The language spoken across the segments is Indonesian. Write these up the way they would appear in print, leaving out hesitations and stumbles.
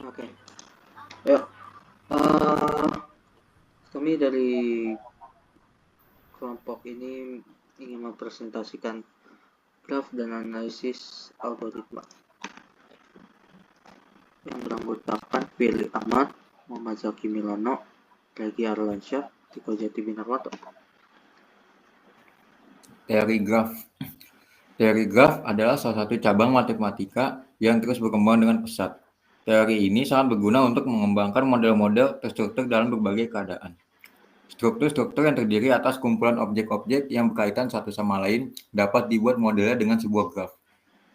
Oke, yuk. Eh, Kami dari kelompok ini ingin mempresentasikan graf dan analisis algoritma yang beranggotakan Willy Ahmad, Muhammad Zaki Milano, Regi Arlansyah, Tiko Jati Binarwato. Teori graf. Teori graf adalah salah satu cabang matematika yang terus berkembang dengan pesat. Teori ini sangat berguna untuk mengembangkan model-model terstruktur dalam berbagai keadaan. Struktur-struktur yang terdiri atas kumpulan objek-objek yang berkaitan satu sama lain dapat dibuat modelnya dengan sebuah graf,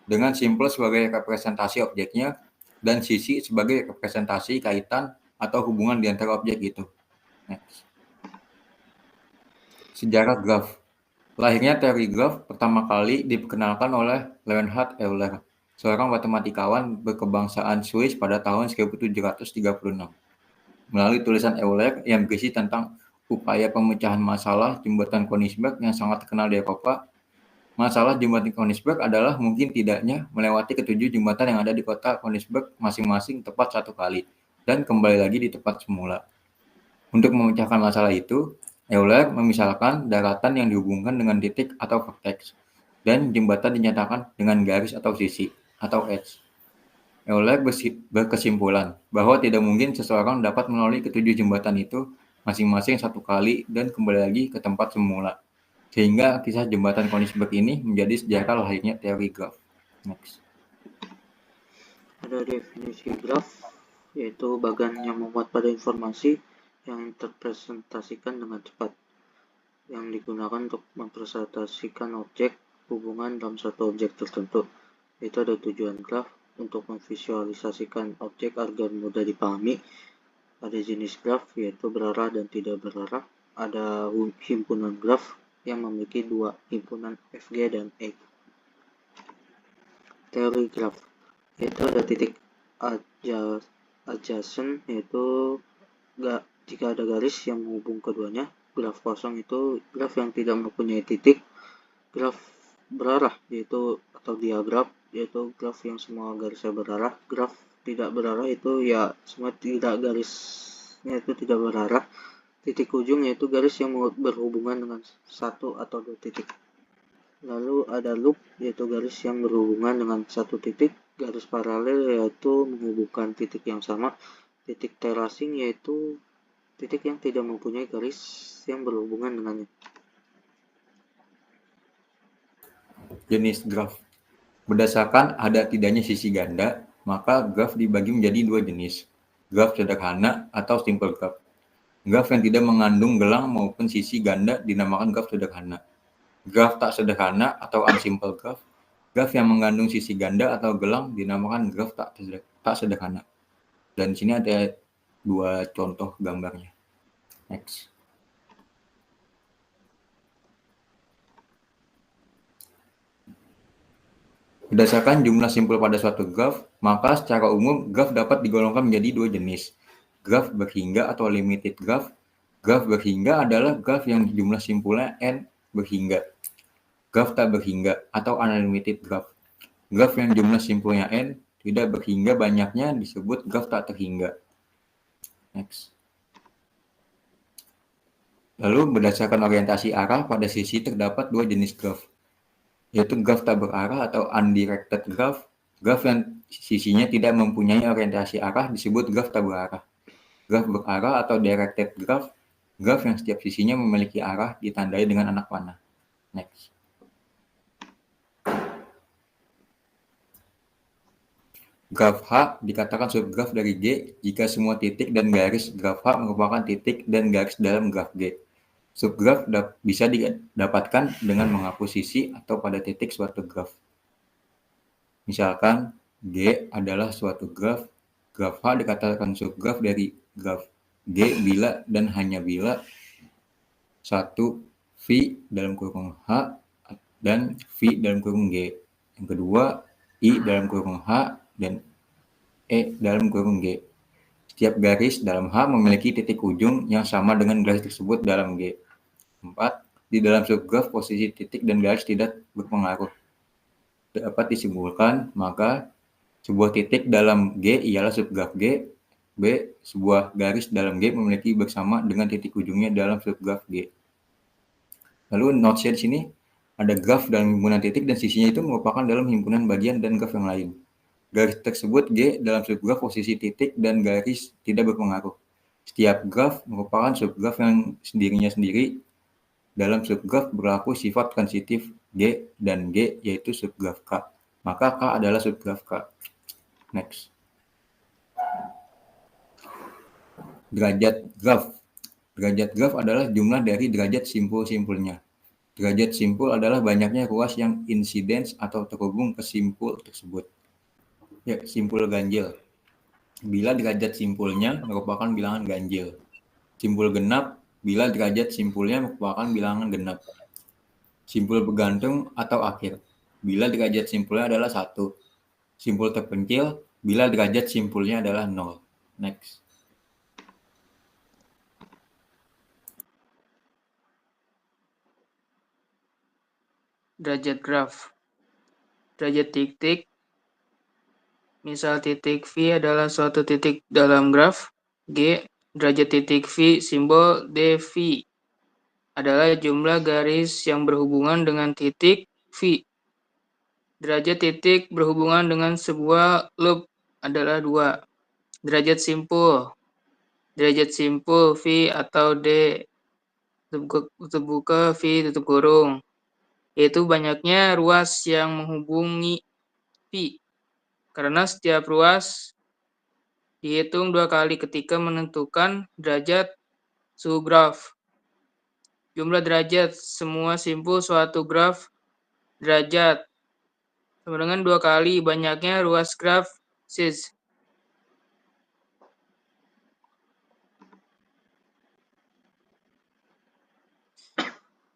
dengan simpel sebagai representasi objeknya dan sisi sebagai representasi kaitan atau hubungan di antara objek itu. Next. Sejarah graf. Lahirnya teori graf pertama kali diperkenalkan oleh Leonhard Euler, seorang matematikawan berkebangsaan Swiss pada tahun 1736. Melalui tulisan Euler yang berisi tentang upaya pemecahan masalah jembatan Königsberg yang sangat terkenal di Eropa. Masalah jembatan Königsberg adalah mungkin tidaknya melewati ketujuh jembatan yang ada di kota Königsberg masing-masing tepat satu kali dan kembali lagi di tempat semula. Untuk memecahkan masalah itu, Euler memisalkan daratan yang dihubungkan dengan titik atau vertex, dan jembatan dinyatakan dengan garis atau sisi, atau edge. Euler berkesimpulan bahwa tidak mungkin seseorang dapat melalui ketujuh jembatan itu masing-masing satu kali dan kembali lagi ke tempat semula. Sehingga kisah jembatan Königsberg ini menjadi sejarah lahirnya teori graf. Next. Ada definisi graf, yaitu bagan yang memuat pada informasi yang terpresentasikan dengan cepat, yang digunakan untuk mempresentasikan objek hubungan dalam satu objek tertentu. Itu ada tujuan graf untuk memvisualisasikan objek agar mudah dipahami. Ada jenis graf, yaitu berarah dan tidak berarah. Ada himpunan graf yang memiliki dua himpunan FG dan E. Teori graf, yaitu ada titik adjacent, yaitu jika ada garis yang menghubung keduanya. Graf kosong itu graf yang tidak mempunyai titik. Graf berarah, yaitu atau diagram, yaitu graf yang semua garisnya berarah. Graf tidak berarah itu ya semua tidak garisnya itu tidak berarah. Titik ujung yaitu garis yang berhubungan dengan satu atau dua titik. Lalu ada loop, yaitu garis yang berhubungan dengan satu titik. Garis paralel yaitu menghubungkan titik yang sama. Titik terasing yaitu titik yang tidak mempunyai garis yang berhubungan dengannya. Jenis graf. Berdasarkan ada tidaknya sisi ganda, maka graf dibagi menjadi dua jenis, graf sederhana atau simple graph. Graf yang tidak mengandung gelang maupun sisi ganda dinamakan graf sederhana. Graf tak sederhana atau unsimple graph. Graf yang mengandung sisi ganda atau gelang dinamakan graf tak sederhana. Dan di sini ada dua contoh gambarnya. Next. Berdasarkan jumlah simpul pada suatu graf, maka secara umum graf dapat digolongkan menjadi dua jenis, graf berhingga atau limited graph. Graf berhingga adalah graf yang jumlah simpulnya n berhingga. Graf tak berhingga atau unlimited graph. Graf yang jumlah simpulnya n tidak berhingga banyaknya disebut graf tak terhingga. Next. Lalu berdasarkan orientasi arah pada sisi terdapat dua jenis graf, yaitu graf tak berarah atau undirected graph. Graf yang sisinya tidak mempunyai orientasi arah disebut graf tak berarah. Graf berarah atau directed graph, graf yang setiap sisinya memiliki arah ditandai dengan anak panah. Next. Graf H dikatakan subgraf dari G jika semua titik dan garis graf H merupakan titik dan garis dalam graf G. Subgraf bisa didapatkan dengan menghapus sisi atau pada titik suatu graf. Misalkan G adalah suatu graf, graf H dikatakan subgraf dari graf G bila dan hanya bila satu V dalam kurung H dan V dalam kurung G. Yang kedua, I dalam kurung H dan E dalam kurung G. Setiap garis dalam H memiliki titik ujung yang sama dengan garis tersebut dalam G. 4. Di dalam subgraf posisi titik dan garis tidak berpengaruh. Dapat disimpulkan, maka Sebuah titik dalam G ialah subgraf G. B. Sebuah garis dalam G memiliki bersama dengan titik ujungnya dalam subgraf G. Lalu notes-nya di sini ada graf dalam himpunan titik dan sisinya itu merupakan dalam himpunan bagian dan graf yang lain. Garis tersebut G dalam subgraf posisi titik dan garis tidak berpengaruh. Setiap graf merupakan subgraf yang sendirinya sendiri. Dalam subgraf berlaku sifat transitif G dan G yaitu subgraf K. Maka K adalah subgraf K. Next. Derajat graf. Derajat graf adalah jumlah dari derajat simpul-simpulnya. Derajat simpul adalah banyaknya ruas yang insidens atau terhubung ke simpul tersebut. Ya, simpul ganjil. Bila derajat simpulnya merupakan bilangan ganjil. Simpul genap bila derajat simpulnya merupakan bilangan genap. Simpul bergantung atau akhir bila derajat simpulnya adalah 1. Simpul terpencil bila derajat simpulnya adalah 0. Next. Derajat graf. Derajat titik. Misal titik V adalah suatu titik dalam graf G. Derajat titik V simbol dV adalah jumlah garis yang berhubungan dengan titik V. Derajat titik berhubungan dengan sebuah loop adalah 2. Derajat simpul. Derajat simpul V atau D tutup buka V tutup kurung, yaitu banyaknya ruas yang menghubungi V. Karena setiap ruas dihitung 2 kali ketika menentukan derajat suhu graf. Jumlah derajat semua simpul suatu graf derajat sama dengan 2 kali banyaknya ruas graf sis.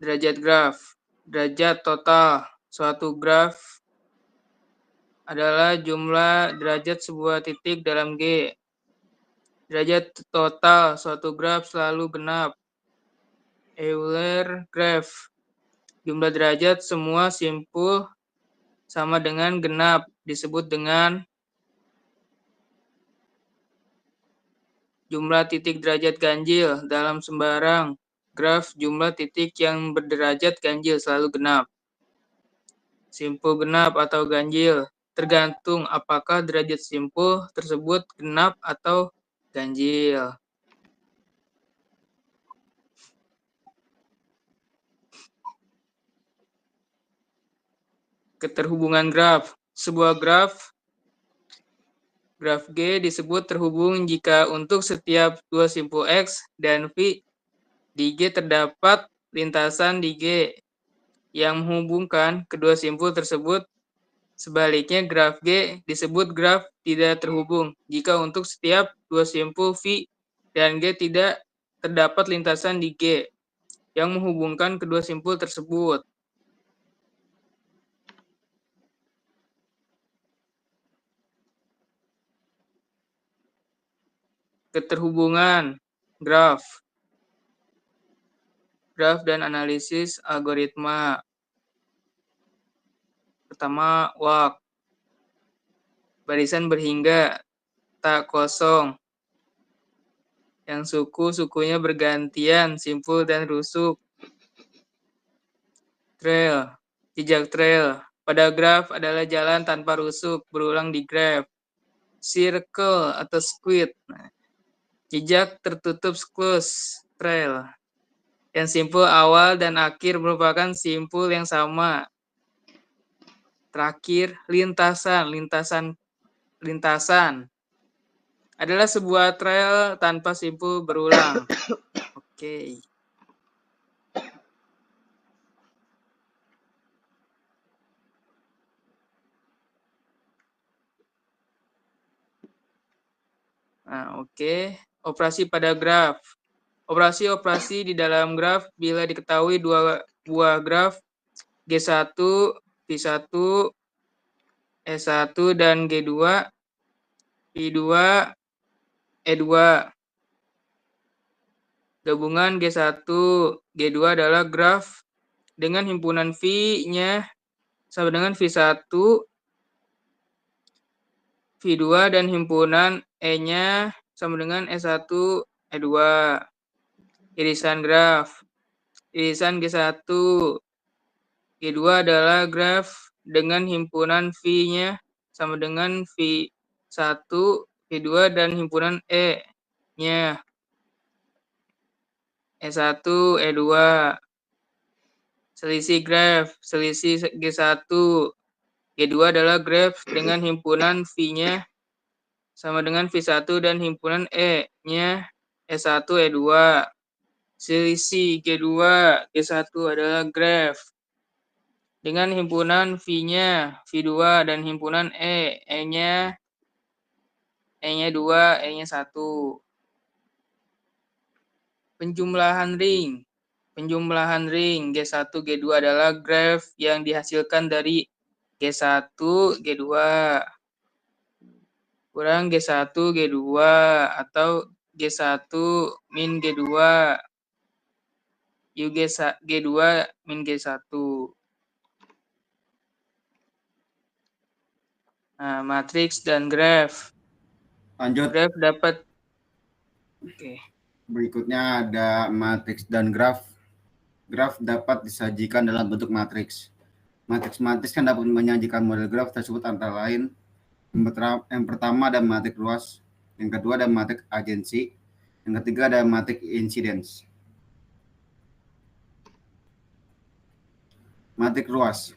Derajat graf. Derajat total suatu graf adalah jumlah derajat sebuah titik dalam G. Derajat total suatu graf selalu genap. Euler graph. Jumlah derajat semua simpul sama dengan genap disebut dengan jumlah titik derajat ganjil dalam sembarang graf. Jumlah titik yang berderajat ganjil selalu genap. Simpul genap atau ganjil tergantung apakah derajat simpul tersebut genap atau ganjil. Keterhubungan graf. Sebuah graf G disebut terhubung jika untuk setiap dua simpul X dan V di G terdapat lintasan di G yang menghubungkan kedua simpul tersebut. Sebaliknya, graf G disebut graf tidak terhubung jika untuk setiap dua simpul V dan G tidak terdapat lintasan di G yang menghubungkan kedua simpul tersebut. Keterhubungan graf. Graf dan analisis algoritma. Pertama, walk. Barisan berhingga, tak kosong. Yang suku-sukunya bergantian, simpul dan rusuk. Trail, jejak trail. Pada graf adalah jalan tanpa rusuk, berulang di graf. Circle atau squid. Jejak tertutup close, trail. Yang simpul awal dan akhir merupakan simpul yang sama. Terakhir, lintasan adalah sebuah trail tanpa simpul berulang. Oke. Nah, oke. Operasi pada graf. Operasi-operasi di dalam graf bila diketahui dua buah graf G1, V1, E1, dan G2, V2, E2. Gabungan G1, G2 adalah graf dengan himpunan V-nya sama dengan V1 V2 dan himpunan E-nya sama dengan E1, E2. Irisan graf. Irisan G1. G2 adalah graf dengan himpunan V-nya sama dengan V1, V2 dan himpunan E-nya. E1, E2. Selisih graf. Selisih G1. G2 adalah graf dengan himpunan V-nya sama dengan V1 dan himpunan E-nya E1, E2. Selisih G2, G1 adalah graf dengan himpunan V-nya V2 dan himpunan E-nya 2, E-nya 1. Penjumlahan ring. Penjumlahan ring G1, G2 adalah graf yang dihasilkan dari G1, G2 kurang G1, G2 atau G1 min G2 G2 min G1. Nah, matriks dan graf. Lanjut. Graf dapat. Oke. Berikutnya ada matriks dan graf. Graf dapat disajikan dalam bentuk matriks. Matriks kan dapat menyajikan model graf tersebut antara lain yang pertama ada matriks luas, yang kedua ada matriks agensi, yang ketiga ada matriks incidence. Matriks luas.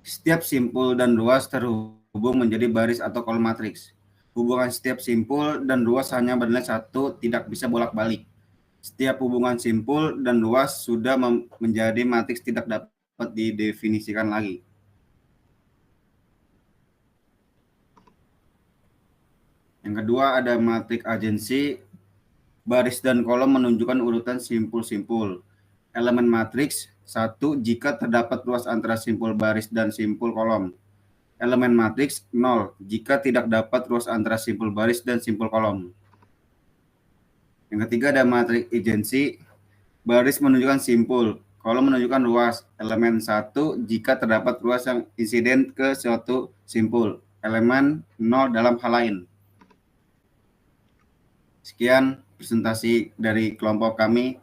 Setiap simpul dan ruas terhubung menjadi baris atau kolom matriks. Hubungan setiap simpul dan ruas hanya bernilai 1, tidak bisa bolak-balik. Setiap hubungan simpul dan ruas sudah menjadi matriks tidak dapat didefinisikan lagi. Yang kedua ada matriks agensi. Baris dan kolom menunjukkan urutan simpul-simpul. Elemen matriks 1 jika terdapat ruas antara simpul baris dan simpul kolom. Elemen matriks 0 jika tidak dapat ruas antara simpul baris dan simpul kolom. Yang ketiga ada matriks agensi. Baris menunjukkan simpul, kolom menunjukkan ruas. Elemen 1 jika terdapat ruas yang insiden ke suatu simpul. Elemen 0 dalam hal lain. Sekian presentasi dari kelompok kami.